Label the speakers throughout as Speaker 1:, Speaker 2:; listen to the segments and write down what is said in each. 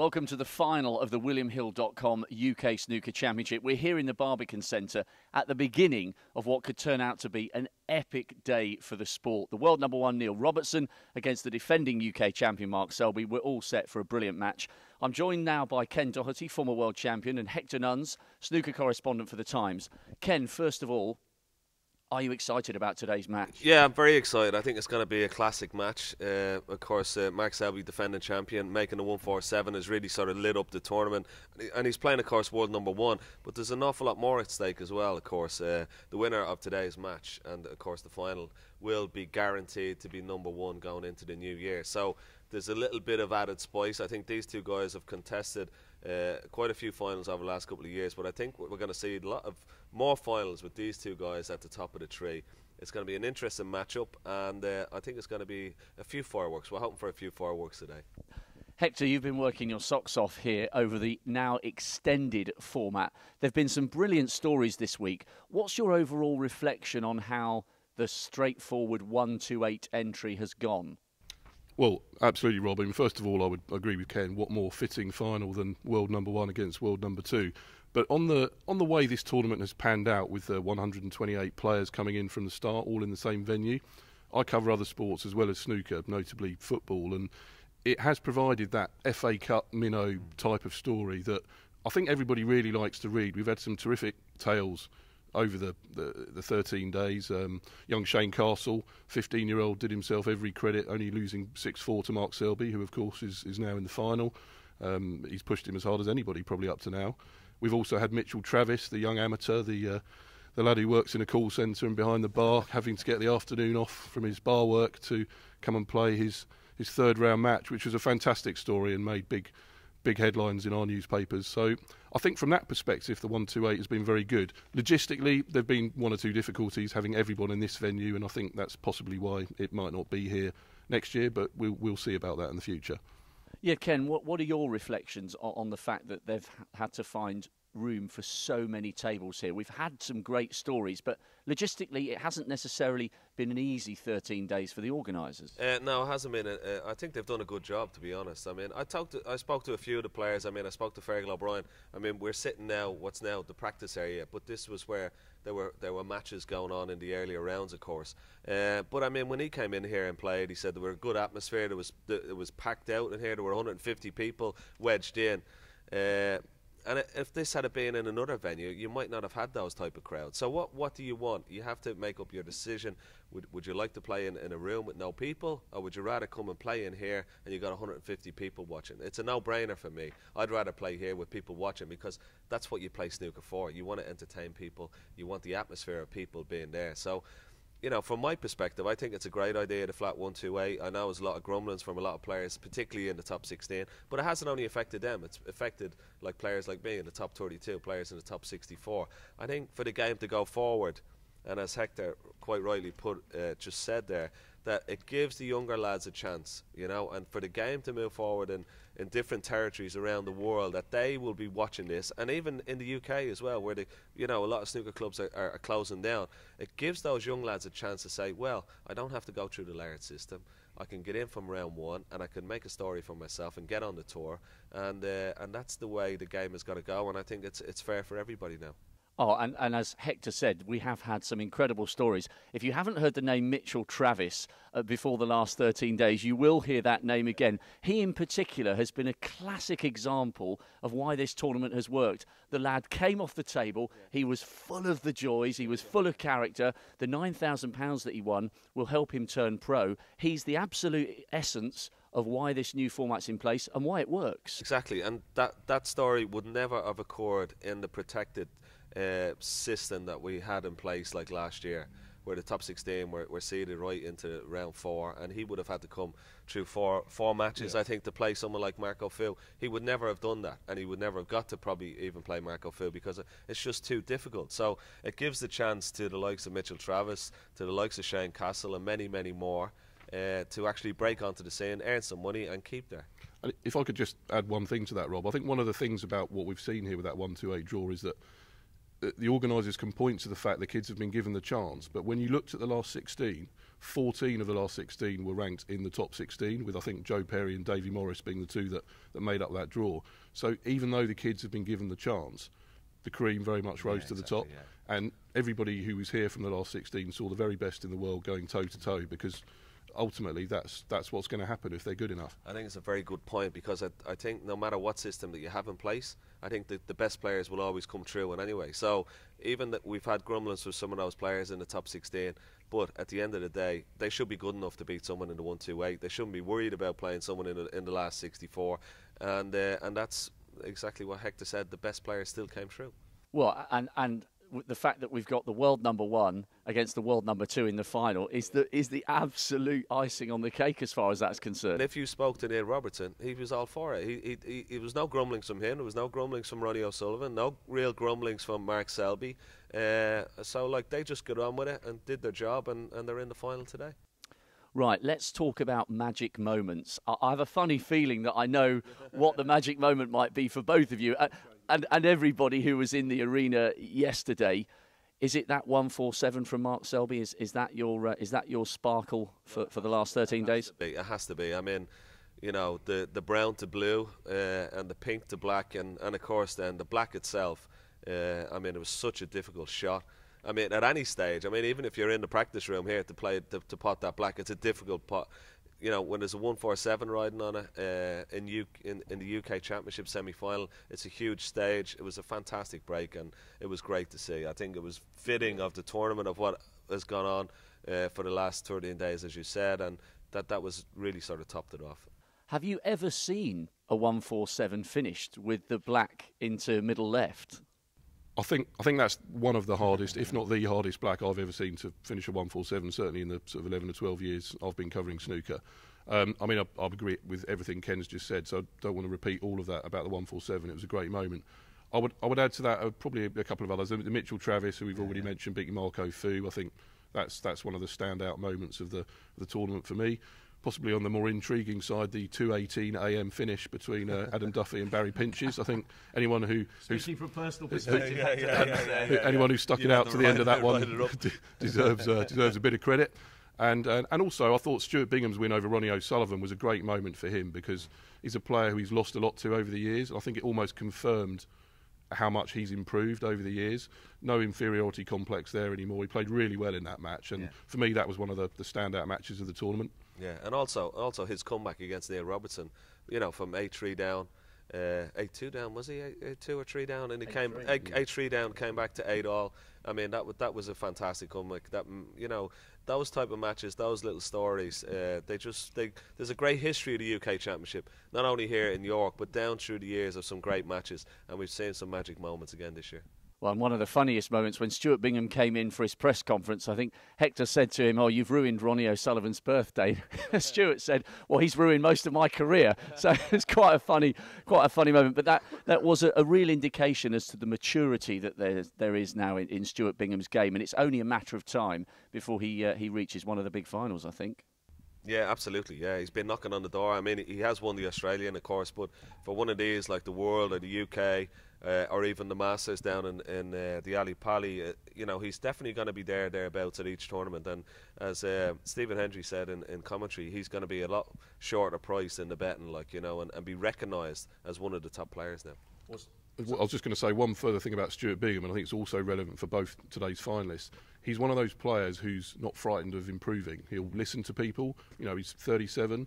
Speaker 1: Welcome to the final of the WilliamHill.com UK Snooker Championship. We're here in the Barbican Centre at the beginning of what could turn out to be an epic day for the sport. The world number one Neil Robertson against the defending UK champion Mark Selby. We're all set for a brilliant match. I'm joined now by Ken Doherty, former world champion, and Hector Nuns, snooker correspondent for The Times. Ken, first of all, are you excited about today's match?
Speaker 2: Yeah, I'm very excited. I think it's going to be a classic match. Of course, Mark Selby, defending champion, making the 147 has really sort of lit up the tournament. And he's playing, of course, world number one. But there's an awful lot more at stake as well, of course. The winner of today's match and, of course, the final will be guaranteed to be number one going into the new year. So there's a little bit of added spice. I think these two guys have contested quite a few finals over the last couple of years, but I think we're going to see a lot of more finals with these two guys at the top of the tree. It's going to be an interesting matchup, and I think it's going to be a few fireworks. We're hoping for a few fireworks today.
Speaker 1: Hector, you've been working your socks off here over the now extended format. There have been some brilliant stories this week. What's your overall reflection on how the straightforward 1-2-8 entry has gone?
Speaker 3: Well, absolutely, Robin. First of all, I would agree with Ken. What more fitting final than world number one against world number two? But on the way this tournament has panned out, with 128 players coming in from the start, all in the same venue. I cover other sports as well as snooker, notably football, and it has provided that FA Cup minnow type of story that I think everybody really likes to read. We've had some terrific tales over the 13 days. Young Shane Castle, 15-year-old, did himself every credit, only losing 6-4 to Mark Selby, who of course is now in the final. He's pushed him as hard as anybody probably up to now. We've also had Mitchell Travis, the young amateur, the lad who works in a call centre and behind the bar, having to get the afternoon off from his bar work to come and play his third round match, which was a fantastic story and made big headlines in our newspapers. So I think from that perspective, the 1-2-8 has been very good. Logistically, there have been one or two difficulties having everyone in this venue, and I think that's possibly why it might not be here next year, but we'll see about that in the future.
Speaker 1: Yeah, Ken, what are your reflections on the fact that they've had to find room for so many tables here? We've had some great stories, but logistically it hasn't necessarily been an easy 13 days for the organisers.
Speaker 2: No, it hasn't been. I think they've done a good job, to be honest. I mean, I spoke to a few of the players. I mean, I spoke to Fergal O'Brien. I mean, we're sitting now, what's now the practice area, but this was where there were matches going on in the earlier rounds, of course. But I mean, when he came in here and played, he said there were a good atmosphere. It was packed out in here. There were 150 people wedged in. And if this had been in another venue, you might not have had those type of crowds. So what do you want? You have to make up your decision. Would you like to play in a room with no people, or would you rather come and play in here and you got 150 people watching? It's a no-brainer for me. I'd rather play here with people watching, because that's what you play snooker for. You want to entertain people. You want the atmosphere of people being there. So, you know, from my perspective, I think it's a great idea, the flat 1-2-8. I know there's a lot of grumblings from a lot of players, particularly in the top 16, but it hasn't only affected them. It's affected like players like me in the top 32, players in the top 64. I think for the game to go forward, and as Hector quite rightly just said there, that it gives the younger lads a chance, you know, and for the game to move forward in different territories around the world, that they will be watching this, and even in the UK as well, where a lot of snooker clubs are closing down. It gives those young lads a chance to say, well, I don't have to go through the layered system. I can get in from round one, and I can make a story for myself and get on the tour, and that's the way the game has got to go, and I think it's fair for everybody now.
Speaker 1: Oh, and as Hector said, we have had some incredible stories. If you haven't heard the name Mitchell Travis before the last 13 days, you will hear that name again. He in particular has been a classic example of why this tournament has worked. The lad came off the table, he was full of the joys, he was full of character. The £9,000 that he won will help him turn pro. He's the absolute essence of why this new format's in place and why it works.
Speaker 2: Exactly, and that story would never have occurred in the protected system that we had in place like last year, where the top 16 were seeded right into round 4, and he would have had to come through four matches, I think, to play someone like Marco Fu. He would never have done that, and he would never have got to probably even play Marco Fu, because it's just too difficult. So it gives the chance to the likes of Mitchell Travis, to the likes of Shane Castle, and many, many more, to actually break onto the scene, earn some money, and keep there.
Speaker 3: And if I could just add one thing to that, Rob, I think one of the things about what we've seen here with that 1-2-8 draw is that the organisers can point to the fact the kids have been given the chance, but when you looked at the last 16, 14 of the last 16 were ranked in the top 16, with I think Joe Perry and Davey Morris being the two that made up that draw. So even though the kids have been given the chance, the cream very much rose to the top, and everybody who was here from the last 16 saw the very best in the world going toe to toe, because ultimately that's what's going to happen if they're good enough.
Speaker 2: I think it's a very good point, because I think no matter what system that you have in place, I think that the best players will always come through. And anyway, so even that we've had grumblings with some of those players in the top 16, but at the end of the day, they should be good enough to beat someone in the 128. They shouldn't be worried about playing someone in the last 64, and that's exactly what Hector said. The best players still came through.
Speaker 1: Well, and the fact that we've got the world number 1 against the world number 2 in the final is the absolute icing on the cake as far as that's concerned.
Speaker 2: And if you spoke to Neil Robertson, he was all for it. He was no grumblings from him. There was no grumblings from Ronnie O'Sullivan. No real grumblings from Mark Selby. So like they just got on with it and did their job, and they're in the final today.
Speaker 1: Right, let's talk about magic moments. I have a funny feeling that I know what the magic moment might be for both of you and everybody who was in the arena yesterday. Is it that 147 from Mark Selby? Is that your sparkle for the last 13 days?
Speaker 2: It has to be. I mean, you know, the brown to blue and the pink to black, and of course then the black itself. I mean, it was such a difficult shot. I mean, at any stage, I mean, even if you're in the practice room here to play to pot that black, it's a difficult pot. You know, when there's a 147 riding on it in the UK Championship semi-final, it's a huge stage. It was a fantastic break, and it was great to see. I think it was fitting of the tournament, of what has gone on for the last 13 days, as you said, and that was really sort of topped it off.
Speaker 1: Have you ever seen a 147 finished with the black into middle left?
Speaker 3: I think that's one of the hardest, if not the hardest black I've ever seen to finish a 147, certainly in the sort of 11 or 12 years I've been covering snooker. I mean, I agree with everything Ken's just said, so I don't want to repeat all of that about the 147. It was a great moment. I would add to that probably a couple of others. The Mitchell Travis, who we've already mentioned, beating Marco Fu. I think that's one of the standout moments of the tournament for me. Possibly on the more intriguing side, the 2:18 a.m. finish between Adam Duffy and Barry Pinches. I think anyone who's
Speaker 1: from personal perspective,
Speaker 3: anyone who stuck it out to the end of that one deserves a bit of credit. And also, I thought Stuart Bingham's win over Ronnie O'Sullivan was a great moment for him, because he's a player who he's lost a lot to over the years. I think it almost confirmed how much he's improved over the years. No inferiority complex there anymore. He played really well in that match, and for me, that was one of the standout matches of the tournament.
Speaker 2: Yeah, and also his comeback against Neil Robertson, you know, from 8-3 down, 8-2 down, was he 8-2 or 3 down, and he came 8-3 down, came back to 8-all. I mean, that was a fantastic comeback. That, you know, those type of matches, those little stories, there's a great history of the UK Championship, not only here in York, but down through the years of some great matches, and we've seen some magic moments again this year.
Speaker 1: Well, and one of the funniest moments when Stuart Bingham came in for his press conference, I think Hector said to him, "Oh, you've ruined Ronnie O'Sullivan's birthday." Stuart said, "Well, he's ruined most of my career." So it's quite a funny moment. But that was a real indication as to the maturity that there is now in Stuart Bingham's game, and it's only a matter of time before he reaches one of the big finals, I think.
Speaker 2: Yeah, absolutely. Yeah, he's been knocking on the door. I mean, he has won the Australian, of course, but for one of these, like the World or the UK, or even the Masters down in the Ali Pali, you know, he's definitely going to be thereabouts at each tournament. And as Stephen Hendry said in commentary, he's going to be a lot shorter price in the betting, like, you know, and be recognised as one of the top players now.
Speaker 3: I was just going to say one further thing about Stuart Bingham, and I think it's also relevant for both today's finalists. He's one of those players who's not frightened of improving. He'll listen to people. You know, he's 37,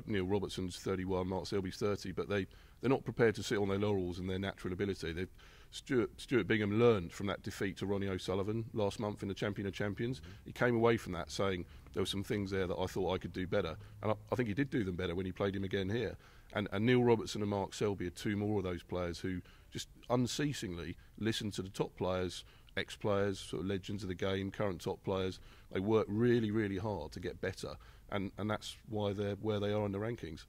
Speaker 3: Neil Robertson's 31, Mark Selby's 30, but they're not prepared to sit on their laurels and their natural ability. Stuart Bingham learned from that defeat to Ronnie O'Sullivan last month in the Champion of Champions. He came away from that saying there were some things there that I thought I could do better, and I think he did do them better when he played him again here. And Neil Robertson and Mark Selby are two more of those players who just unceasingly listen to the top players, ex-players, sort of legends of the game, current top players. They work really, really hard to get better, and that's why they're where they are in the rankings.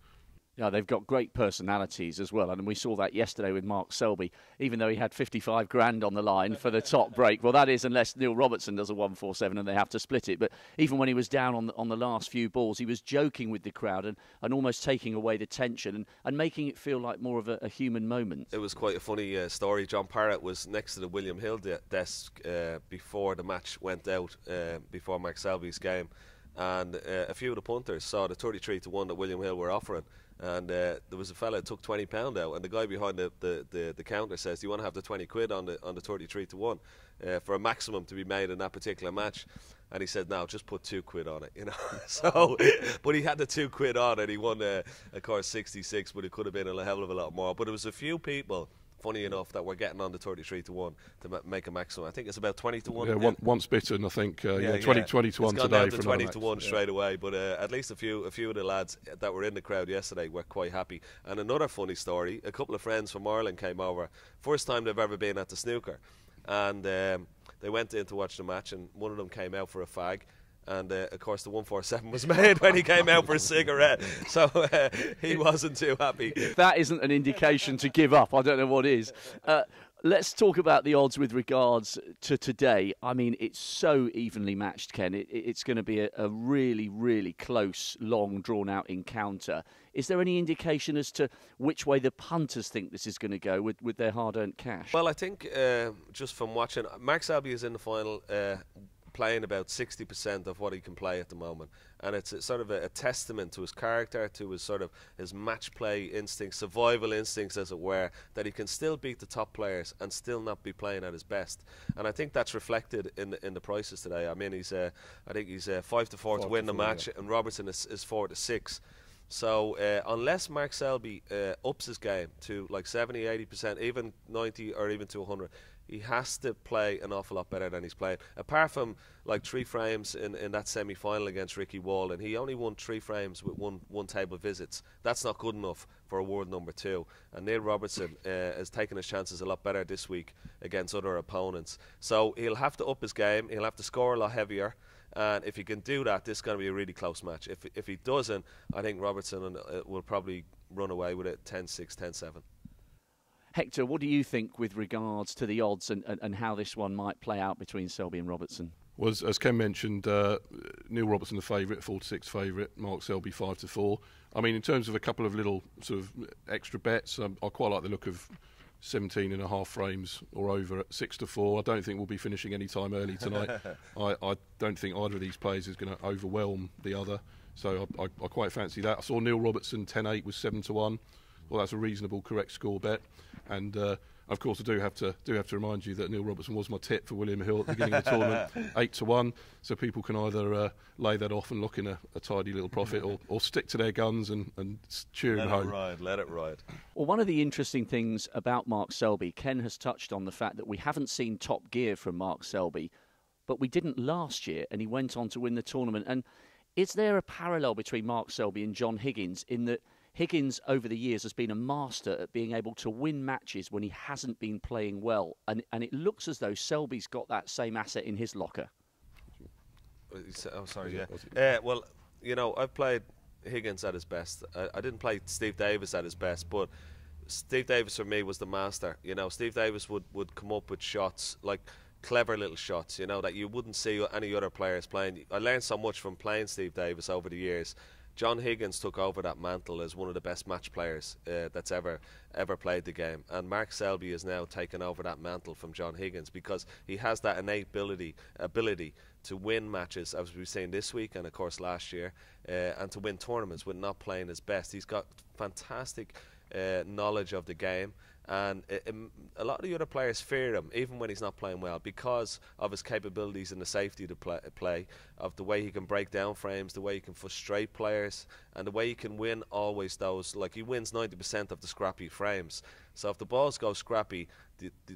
Speaker 1: Yeah, they've got great personalities as well, and we saw that yesterday with Mark Selby. Even though he had 55 grand on the line for the top break, well, that is unless Neil Robertson does a 147 and they have to split it. But even when he was down on the last few balls, he was joking with the crowd and almost taking away the tension and making it feel like more of a human moment.
Speaker 2: It was quite a funny story. John Parrott was next to the William Hill desk before the match went out, before Mark Selby's game, and a few of the punters saw the 33-1 that William Hill were offering. And there was a fella who took £20 out, and the guy behind the counter says, "Do you want to have the 20 quid on the 33-1 for a maximum to be made in that particular match?" And he said, "No, just put 2 quid on it, you know." So, but he had the 2 quid on, and he won, of course, 66. But it could have been a hell of a lot more. But it was a few people, funny enough, that we're getting on the 33-1 to make a maximum. I think it's about 20-1.
Speaker 3: Yeah, once bitten, I think. 20 to 1
Speaker 2: it's gone
Speaker 3: today.
Speaker 2: Down to
Speaker 3: for
Speaker 2: 20-1 straight away. But at least a few of the lads that were in the crowd yesterday were quite happy. And another funny story: a couple of friends from Ireland came over. First time they've ever been at the snooker, and they went in to watch the match. And one of them came out for a fag. And of course the 147 was made when he came out for a cigarette, so he wasn't too happy.
Speaker 1: If that isn't an indication to give up, I don't know what is. Let's talk about the odds with regards to today. I mean, it's so evenly matched, Ken. It's going to be a really, really close, long, drawn-out encounter. Is there any indication as to which way the punters think this is going to go with their hard-earned cash?
Speaker 2: Well, I think just from watching, Mark Selby is in the final, playing about 60% of what he can play at the moment, and it's sort of a testament to his character, to his sort of his match play instincts, survival instincts as it were, that he can still beat the top players and still not be playing at his best. And I think that's reflected in the prices today. I mean, I think he's 5-4 to win the match, and Robertson is 4-6. So unless Mark Selby ups his game to like 70-80%, even 90 or even to 100, he has to play an awful lot better than he's playing. Apart from like 3 frames in that semi-final against Ricky Wall, and he only won 3 frames with one table visits. That's not good enough for a world number 2. And Neil Robertson has taken his chances a lot better this week against other opponents. So he'll have to up his game. He'll have to score a lot heavier. And if he can do that, this is going to be a really close match. If he doesn't, I think Robertson will probably run away with it 10-6, 10-7.
Speaker 1: Hector, what do you think with regards to the odds and how this one might play out between Selby and Robertson?
Speaker 3: Was, as Ken mentioned, Neil Robertson the favourite, 4-6 favourite, Mark Selby 5-4. I mean, in terms of a couple of little sort of extra bets, I quite like the look of 17.5 frames or over at 6-4. I don't think we'll be finishing any time early tonight. I don't think either of these players is going to overwhelm the other, so I quite fancy that. I saw Neil Robertson 10-8 was 7-1. Well, that's a reasonable, correct score bet. And of course, I do have to remind you that Neil Robertson was my tip for William Hill at the beginning of the tournament, 8-1. So people can either lay that off and lock in a tidy little profit, or stick to their guns and cheer him home.
Speaker 2: Let it ride.
Speaker 1: Well, one of the interesting things about Mark Selby, Ken has touched on the fact that we haven't seen top gear from Mark Selby, but we didn't last year, and he went on to win the tournament. And is there a parallel between Mark Selby and John Higgins in that Higgins, over the years, has been a master at being able to win matches when he hasn't been playing well. And it looks as though Selby's got that same asset in his locker.
Speaker 2: Oh, sorry, yeah. Well, you know, I've played Higgins at his best. I didn't play Steve Davis at his best, but Steve Davis for me was the master. You know, Steve Davis would come up with shots, like clever little shots, you know, that you wouldn't see any other players playing. I learned so much from playing Steve Davis over the years. John Higgins took over that mantle as one of the best match players that's ever played the game, and Mark Selby has now taken over that mantle from John Higgins because he has that innate ability to win matches, as we've seen this week and of course last year, and to win tournaments with not playing his best. He's got fantastic knowledge of the game, and a lot of the other players fear him even when he's not playing well because of his capabilities in the safety to play, of the way he can break down frames, the way he can frustrate players, and the way he can win always those, like he wins 90% of the scrappy frames. So if the balls go scrappy,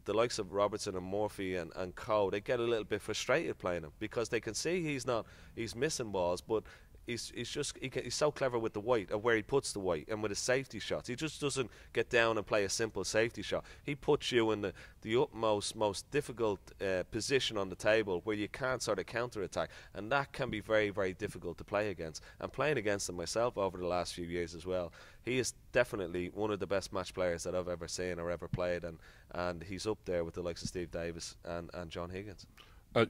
Speaker 2: the likes of Robertson and Murphy and Coe, they get a little bit frustrated playing him because they can see he's missing balls, but he's so clever with the white, of where he puts the white, and with his safety shots. He just doesn't get down and play a simple safety shot. He puts you in the utmost, most difficult position on the table where you can't sort of counter-attack, and that can be very, very difficult to play against. And playing against him myself over the last few years as well, he is definitely one of the best match players that I've ever seen or ever played, and he's up there with the likes of Steve Davis and John Higgins.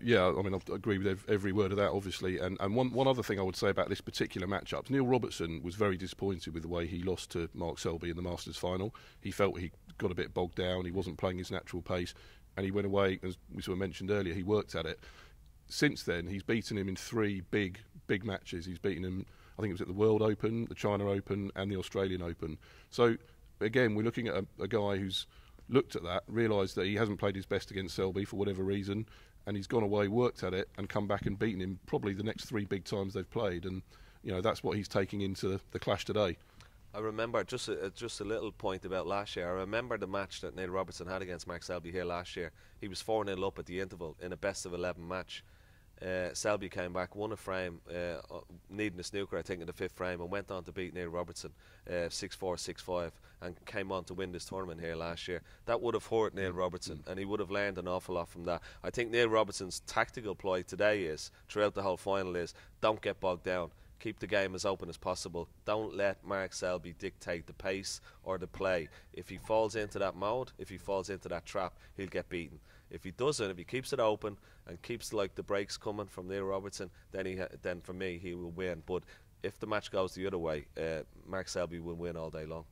Speaker 3: Yeah, I mean, I agree with every word of that, obviously. And one other thing I would say about this particular matchup, Neil Robertson was very disappointed with the way he lost to Mark Selby in the Masters final. He felt he got a bit bogged down, he wasn't playing his natural pace, and he went away, as we sort of mentioned earlier, he worked at it. Since then, he's beaten him in 3 big matches. He's beaten him, I think it was at the World Open, the China Open, and the Australian Open. So, again, we're looking at a guy who's looked at that, realised that he hasn't played his best against Selby for whatever reason, and he's gone away, worked at it, and come back and beaten him probably the next 3 big times they've played. And that's what he's taking into the clash today.
Speaker 2: I remember just a little point about last year. I remember the match that Neil Robertson had against Mark Selby here last year. He was 4-0 up at the interval in a best of 11 match. Selby came back, won a frame, needing a snooker, I think, in the 5th frame, and went on to beat Neil Robertson 6-4, 6-5, and came on to win this tournament here last year. That would have hurt Neil Robertson, and he would have learned an awful lot from that. I think Neil Robertson's tactical ploy today is, throughout the whole final, is don't get bogged down. Keep the game as open as possible. Don't let Mark Selby dictate the pace or the play. If he falls into that mode, if he falls into that trap, he'll get beaten. If he doesn't, if he keeps it open and keeps like the breaks coming from Neil Robertson, then for me he will win. But if the match goes the other way, Mark Selby will win all day long.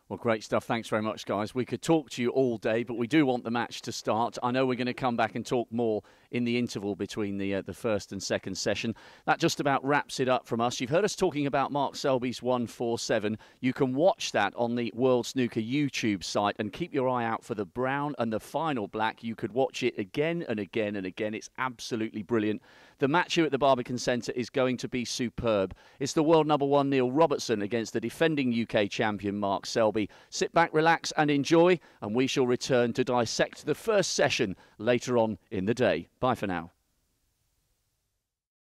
Speaker 1: Well, great stuff. Thanks very much, guys. We could talk to you all day, but we do want the match to start. I know we're going to come back and talk more in the interval between the first and second session. That just about wraps it up from us. You've heard us talking about Mark Selby's 147. You can watch that on the World Snooker YouTube site, and keep your eye out for the brown and the final black. You could watch it again and again and again. It's absolutely brilliant. The match here at the Barbican Centre is going to be superb. It's the world number 1 Neil Robertson against the defending UK champion Mark Selby. Sit back, relax and enjoy, and we shall return to dissect the first session later on in the day. Bye for now.